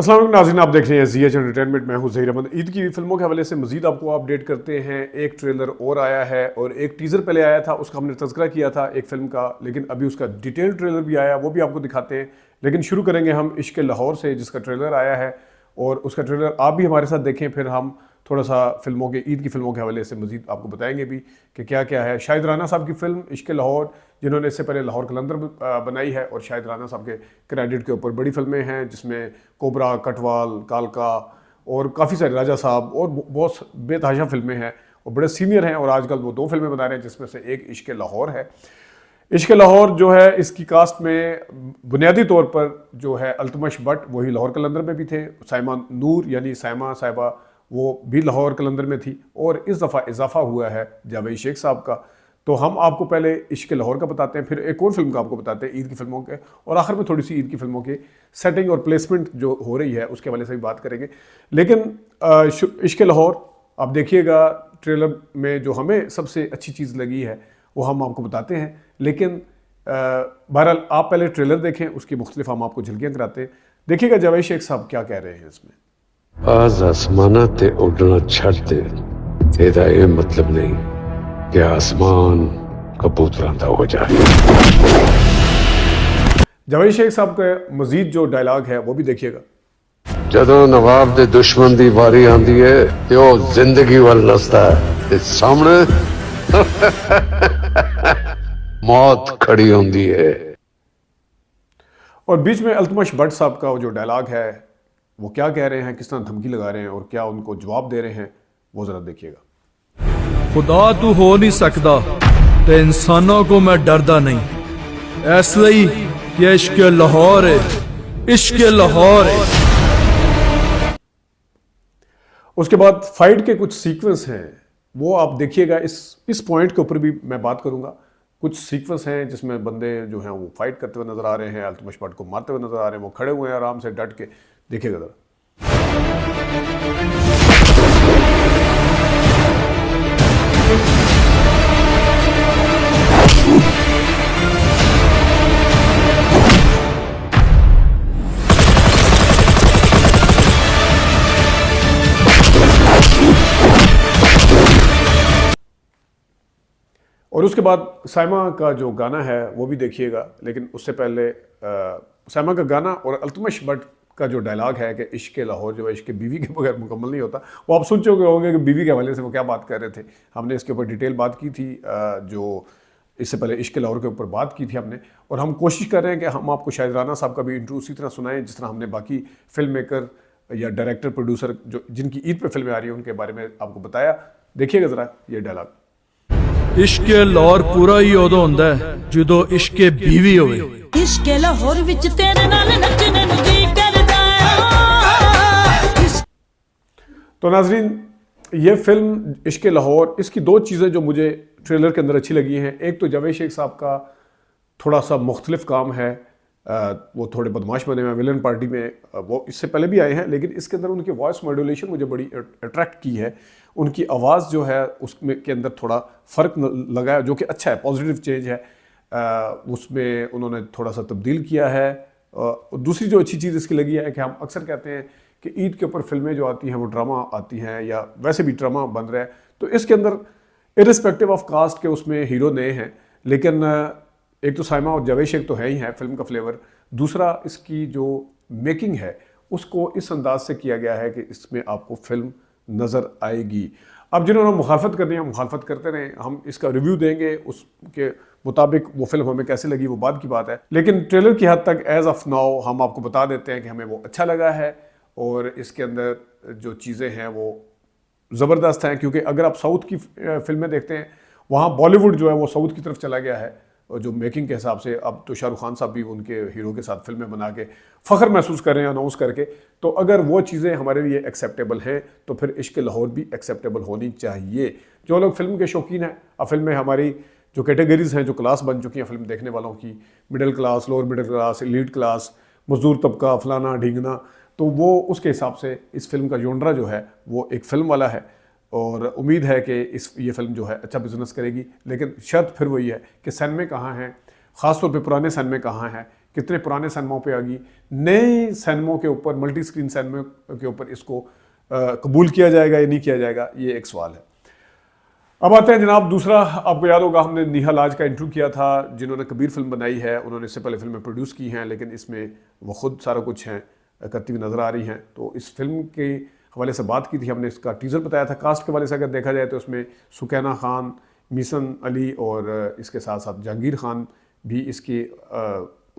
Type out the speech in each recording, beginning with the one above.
अस्सलाम वालेकुम नाज़रीन, आप देख रहे हैं ZH एंटरटेनमेंट। मैं हूं ज़हीर अहमद। ईद की फिल्मों के हवाले से मज़ीद आपको अपडेट करते हैं। एक ट्रेलर और आया है और एक टीज़र पहले आया था, उसका हमने तज़किरा किया था एक फ़िल्म का, लेकिन अभी उसका डिटेल ट्रेलर भी आया, वो भी आपको दिखाते हैं। लेकिन शुरू करेंगे हम इश्क़ लाहौर से, जिसका ट्रेलर आया है और उसका ट्रेलर आप भी हमारे साथ देखें, फिर हम थोड़ा सा फिल्मों के ईद की फिल्मों के हवाले से मज़ीद आपको बताएंगे भी कि क्या क्या है। शाहिद राना साहब की फ़िल्म इश्क़ लाहौर, जिन्होंने इससे पहले लाहौर कलंदर बनाई है, और शाहिद राना साहब के क्रेडिट के ऊपर बड़ी फिल्में हैं जिसमें कोबरा, कटवाल, कालका और काफ़ी सारे, राजा साहब और बहुत बेतहाशा फिल्में हैं और बड़े सीनियर हैं। और आजकल वो 2 फिल्में बना रहे हैं जिसमें से एक इश्क़ लाहौर है। इश्क़ लाहौर जो है, इसकी कास्ट में बुनियादी तौर पर जो है अल्तमश भट्ट, वही लाहौर कलंदर में भी थे। साइमा नूर यानी साइमा साहिबा, वो भी लाहौर कलंदर में थी। और इस दफ़ा इजाफा हुआ है जावेद शेख साहब का। तो हम आपको पहले इश्क़ लाहौर का बताते हैं, फिर एक और फिल्म का आपको बताते हैं ईद की फिल्मों के, और आखिर में थोड़ी सी ईद की फिल्मों की सेटिंग और प्लेसमेंट जो हो रही है उसके हवाले से भी बात करेंगे। लेकिन इश्क़ लाहौर आप देखिएगा, ट्रेलर में जो हमें सबसे अच्छी चीज़ लगी है वो हम आपको बताते हैं। लेकिन बहरहाल आप पहले ट्रेलर देखें, उसकी मुख्तलिफ हम आपको झलकियाँ कराते हैं। देखिएगा जावेद शेख साहब क्या कह रहे हैं इसमें। आज आसमाना ते उड़ना छड़ दे, एदा ये मतलब नहीं कि आसमान कबूतरां दा हो जाए। जावेद शेख साहब का मजीद जो डायलॉग है वो भी देखिएगा। जदों नवाब दे दुश्मन दी वारी आंदी है ते ओ जिंदगी वल नसदा है ते सामने मौत खड़ी होंदी है। और बीच में अल्तमश भट्ट साहब का जो डायलॉग है वो क्या कह रहे हैं, किस तरह धमकी लगा रहे हैं और क्या उनको जवाब दे रहे हैं, वो जरा देखिएगा। खुदा तू हो नहीं सकता ते इंसानों को मैं डरदा नहीं, इसलिए कि इश्क़ लाहौर है, इश्क़ लाहौर है। उसके बाद फाइट के कुछ सीक्वेंस हैं, वो आप देखिएगा। इस पॉइंट के ऊपर भी मैं बात करूंगा। कुछ सीक्वेंस हैं जिसमें बंदे जो हैं वो फाइट करते हुए नजर आ रहे हैं, अल्तमश भट्ट को मारते हुए नजर आ रहे हैं, वो खड़े हुए हैं आराम से डट के। देखिएगा जरा। और उसके बाद साइमा का जो गाना है वो भी देखिएगा। लेकिन उससे पहले साइमा का गाना और अल्तमश भट्ट का जो डायलॉग है कि इश्क़ लाहौर जो है इश्क़ बीवी के बगैर मुकम्मल नहीं होता, वो आप सुन चुके होंगे कि बीवी के हवाले से वो क्या बात कर रहे थे। हमने इसके ऊपर डिटेल बात की थी, जो इससे पहले इश्क़ लाहौर के ऊपर बात की थी हमने। और हम कोशिश कर रहे हैं कि हम आपको शाहिद राना साहब का भी इंटरव्यू उसी तरह सुनाएं जिस तरह हमने बाकी फिल्म मेकर या डायरेक्टर प्रोड्यूसर जो जिनकी ईद पर फिल्में आ रही हैं उनके बारे में आपको बताया। देखिएगा ज़रा ये डायलॉग। इश्क़ लाहौर पूरा ही उदों हुंदा है जदों इश्क़ बीवी होवे। इश्क़ लाहौर विच तेरे नाल नचने नूं जी करदा है। तो नाजरीन, ये फिल्म इश्क़ लाहौर, इसकी 2 चीज़ें जो मुझे ट्रेलर के अंदर अच्छी लगी हैं। एक तो जावेद शेख साहब का थोड़ा सा मुख्तलिफ काम है, वो थोड़े बदमाश बने हुए हैं विलन पार्टी में, वो इससे पहले भी आए हैं, लेकिन इसके अंदर उनकी वॉइस मॉड्यूलेशन मुझे बड़ी अट्रैक्ट की है। उनकी आवाज़ जो है उसमें के अंदर थोड़ा फ़र्क लगा है, जो कि अच्छा है, पॉजिटिव चेंज है। उसमें उन्होंने थोड़ा सा तब्दील किया है। दूसरी जो अच्छी चीज़ इसकी लगी है कि हम अक्सर कहते हैं कि ईद के ऊपर फिल्में जो आती हैं वो ड्रामा आती हैं, या वैसे भी ड्रामा बन रहा है। तो इसके अंदर इर्रिस्पेक्टिव ऑफ कास्ट के उसमें हीरो नए हैं, लेकिन एक तो साइमा और जावेद शेख तो है ही है फिल्म का फ्लेवर। दूसरा, इसकी जो मेकिंग है उसको इस अंदाज से किया गया है कि इसमें आपको फिल्म नज़र आएगी। अब जिन्होंने मुखालफत करनी है मुखालफत करते रहें, हम इसका रिव्यू देंगे, उसके मुताबिक वो फिल्म हमें कैसे लगी वो बाद की बात है। लेकिन ट्रेलर की हद तक एज ऑफ नाउ हम आपको बता देते हैं कि हमें वो अच्छा लगा है और इसके अंदर जो चीज़ें हैं वो ज़बरदस्त हैं। क्योंकि अगर आप साउथ की फिल्में देखते हैं, वहाँ बॉलीवुड जो है वो साउथ की तरफ चला गया है, और जो मेकिंग के हिसाब से अब तो शाहरुख खान साहब भी उनके हीरो के साथ फिल्में बना के फ़ख्र महसूस कर रहे हैं अनाउंस करके। तो अगर वो चीज़ें हमारे लिए एक्सेप्टेबल हैं तो फिर इश्क़ लाहौर भी एक्सेप्टेबल होनी चाहिए। जो लोग फिल्म के शौकीन हैं, अब फिल्में हमारी जो कैटेगरीज़ हैं, जो क्लास बन चुकी हैं फिल्म देखने वालों की, middle class, lower middle class, elite class, मजदूर तबका, फलाना ढींगना, तो वो उसके हिसाब से इस फिल्म का जोनरा जो है वो एक फ़िल्म वाला है। और उम्मीद है कि ये फिल्म जो है अच्छा बिजनेस करेगी। लेकिन शर्त फिर वही है कि सिनेमा कहाँ हैं, ख़ासतौर पे पुराने सिनेमा कहाँ हैं, कितने पुराने सिनेमाओं पे आ गई, नए सिनेमाओं के ऊपर, मल्टी स्क्रीन सिनेमा के ऊपर इसको कबूल किया जाएगा या नहीं किया जाएगा, ये एक सवाल है। अब आते हैं जनाब दूसरा, आपको याद होगा हमने निहाल आज का इंटरव्यू किया था, जिन्होंने कबीर फिल्म बनाई है। उन्होंने इससे पहले फिल्में प्रोड्यूस की हैं, लेकिन इसमें वो खुद सारा कुछ हैं करती हुई नज़र आ रही हैं। तो इस फिल्म के हवाले से बात की थी हमने, इसका टीज़र बताया था। कास्ट के हवाले से अगर देखा जाए तो उसमें सुकैना खान, मीसन अली और इसके साथ साथ जहांगीर खान भी इसके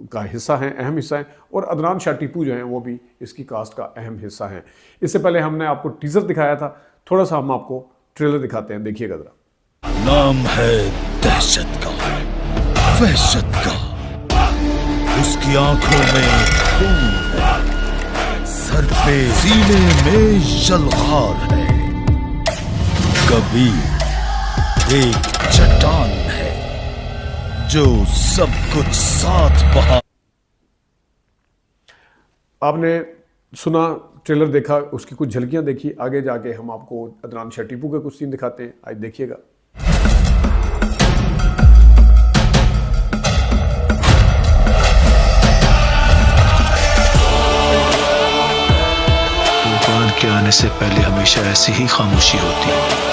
का हिस्सा हैं, अहम हिस्सा है, और अदनान शाह टीपू जो हैं वो भी इसकी कास्ट का अहम हिस्सा हैं। इससे पहले हमने आपको टीज़र दिखाया था, थोड़ा सा हम आपको ट्रेलर दिखाते हैं, देखिएगा जरा। नाम है दहशत का, वहशत का, उसकी आंखों में खून है, सर पे सीने में जलवार है, कबीर एक चट्टान है जो सब कुछ साथ बहा। आपने सुना, ट्रेलर देखा, उसकी कुछ झलकियां देखी। आगे जाके हम आपको अदनान शाह टीपू के कुछ सीन दिखाते हैं, आज देखिएगा। तूफान के आने से पहले हमेशा ऐसी ही खामोशी होती है।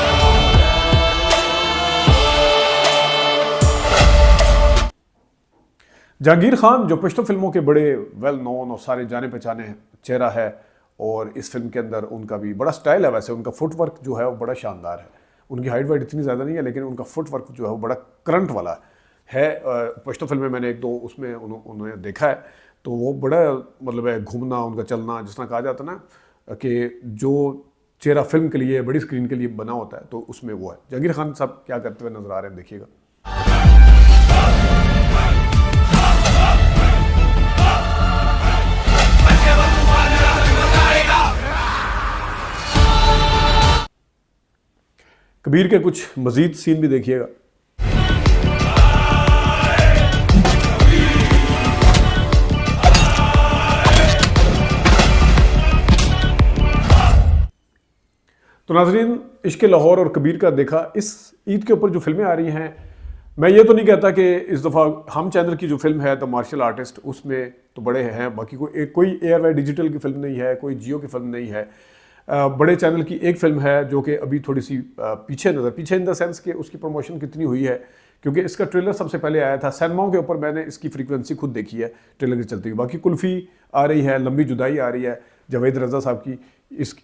जहांगीर खान जो पश्तो फिल्मों के बड़े वेल नोन और सारे जाने पहचाने चेहरा है, और इस फिल्म के अंदर उनका भी बड़ा स्टाइल है। वैसे उनका फुटवर्क जो है वो बड़ा शानदार है। उनकी हाइट वाइट इतनी ज़्यादा नहीं है, लेकिन उनका फुटवर्क जो है वो बड़ा करंट वाला है। पश्तो फिल्में मैंने एक दो उसमें उन्होंने देखा है, तो वो बड़ा मतलब है घूमना, उनका चलना, जिस तरह कहा जाता है ना कि जो चेहरा फिल्म के लिए, बड़ी स्क्रीन के लिए बना होता है, तो उसमें वो है। जहांगीर खान साहब क्या करते हुए नजर आ रहे हैं, देखिएगा। कबीर के कुछ मजीद सीन भी देखिएगा। तो नाजरीन, इश्क लाहौर और कबीर का देखा। इस ईद के ऊपर जो फिल्में आ रही हैं, मैं ये तो नहीं कहता कि इस दफ़ा हम चैनल की जो फिल्म है द मार्शल आर्टिस्ट, उसमें तो बड़े हैं, बाकी कोई एयरवाई डिजिटल की फिल्म नहीं है, कोई जियो की फिल्म नहीं है। बड़े चैनल की एक फिल्म है जो कि अभी थोड़ी सी पीछे इन द सेंस कि उसकी प्रमोशन कितनी हुई है, क्योंकि इसका ट्रेलर सबसे पहले आया था सिनेमाओं के ऊपर। मैंने इसकी फ्रीक्वेंसी खुद देखी है ट्रेलर की चलती हुई। बाकी कुल्फ़ी आ रही है, लंबी जुदाई आ रही है जावेद रज़ा साहब की,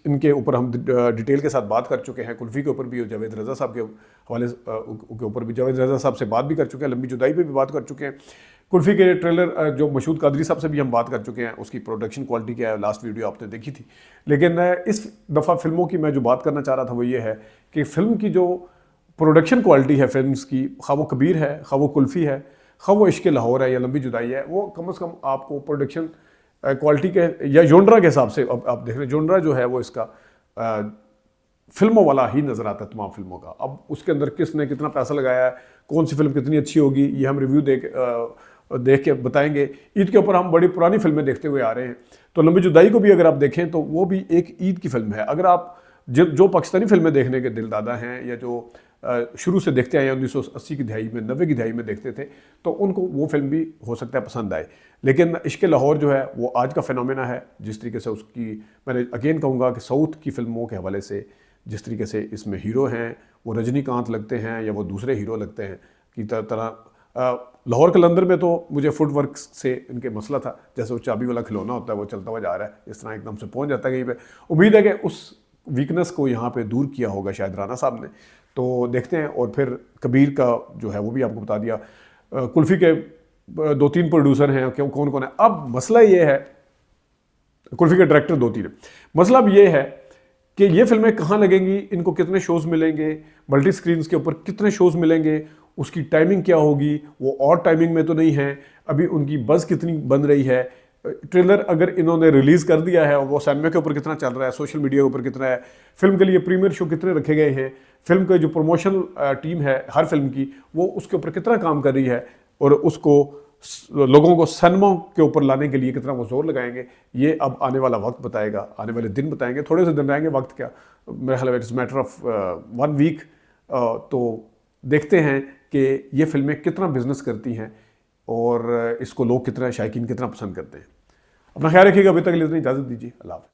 इनके ऊपर हम डिटेल के साथ बात कर चुके हैं। कुल्फ़ी के ऊपर भी और जावेद रज़ा साहब के हवाले के ऊपर भी जावेद रज़ा साहब से बात भी कर चुके हैं, लंबी जुदाई पे भी बात कर चुके हैं। कुल्फ़ी के ट्रेलर जो मशहूद कादरी साहब से भी हम बात कर चुके हैं, उसकी प्रोडक्शन क्वालिटी क्या है, लास्ट वीडियो आपने देखी थी। लेकिन इस दफ़ा फिल्मों की मैं जो बात करना चाह रहा था वो ये है कि फ़िल्म की जो प्रोडक्शन क्वालिटी है फिल्म्स की, खा वो कबीर है, खा वो कुल्फ़ी है, खा वो इश्क लाहौर है या लंबी जुदाई है, वो कम से कम आपको प्रोडक्शन क्वालिटी के या जोनरा के हिसाब से, अब आप देख रहे हैं जोनरा जो है वो इसका फिल्मों वाला ही नज़र आता है तमाम फिल्मों का। अब उसके अंदर किसने कितना पैसा लगाया है, कौन सी फिल्म कितनी अच्छी होगी, ये हम रिव्यू देख के बताएंगे। ईद के ऊपर हम बड़ी पुरानी फिल्में देखते हुए आ रहे हैं, तो लंबी जुदाई को भी अगर आप देखें तो वो भी एक ईद की फिल्म है। अगर आप जो पाकिस्तानी फिल्में देखने के दिलदादा हैं या जो शुरू से देखते आए हैं, 1980 की दहाई में, 90 की दहाई में देखते थे, तो उनको वो फिल्म भी हो सकता है पसंद आए। लेकिन इश्क लाहौर जो है वो आज का फिनोमेना है। जिस तरीके से उसकी, मैंने अगेन कहूँगा कि साउथ की फिल्मों के हवाले से जिस तरीके से इसमें हीरो हैं वो रजनीकांत लगते हैं या वो दूसरे हीरो लगते हैं की तरह। लाहौर कलंदर में तो मुझे फुटवर्क से इनके मसला था, जैसे वो चाबी वाला खिलौना होता है वो चलता हुआ जा रहा है, इस तरह एकदम से पहुंच जाता है कहीं पे। उम्मीद है कि उस वीकनेस को यहाँ पे दूर किया होगा शायद राना साहब ने, तो देखते हैं। और फिर कबीर का जो है वो भी आपको बता दिया। कुल्फ़ी के 2-3 प्रोड्यूसर हैं, क्यों कौन कौन है। अब मसला ये है, कुल्फ़ी के डायरेक्टर 2-3 है। मसला अब ये है कि ये फिल्में कहाँ लगेंगी, इनको कितने शोज़ मिलेंगे, मल्टी स्क्रीन्स के ऊपर कितने शोज़ मिलेंगे, उसकी टाइमिंग क्या होगी, वो और टाइमिंग में तो नहीं है, अभी उनकी बज़ कितनी बन रही है। ट्रेलर अगर इन्होंने रिलीज़ कर दिया है और वो सिनेमा के ऊपर कितना चल रहा है, सोशल मीडिया के ऊपर कितना है, फिल्म के लिए प्रीमियर शो कितने रखे गए हैं, फिल्म का जो प्रमोशनल टीम है हर फिल्म की वो उसके ऊपर कितना काम कर रही है, और उसको लोगों को सिनेमा के ऊपर लाने के लिए कितना वो जोर लगाएंगे, ये अब आने वाला वक्त बताएगा, आने वाले दिन बताएंगे। थोड़े से दिन रहेंगे, वक्त क्या, मेरा ख्याल है इट्स मैटर ऑफ 1 वीक। तो देखते हैं कि ये फिल्में कितना बिजनेस करती हैं। और इसको लोग कितना, शायकीन कितना पसंद करते हैं। अपना ख्याल रखिएगा। अभी तक के लिए इतनी इजाज़त दीजिए। अल्लाह हाफ़िज़।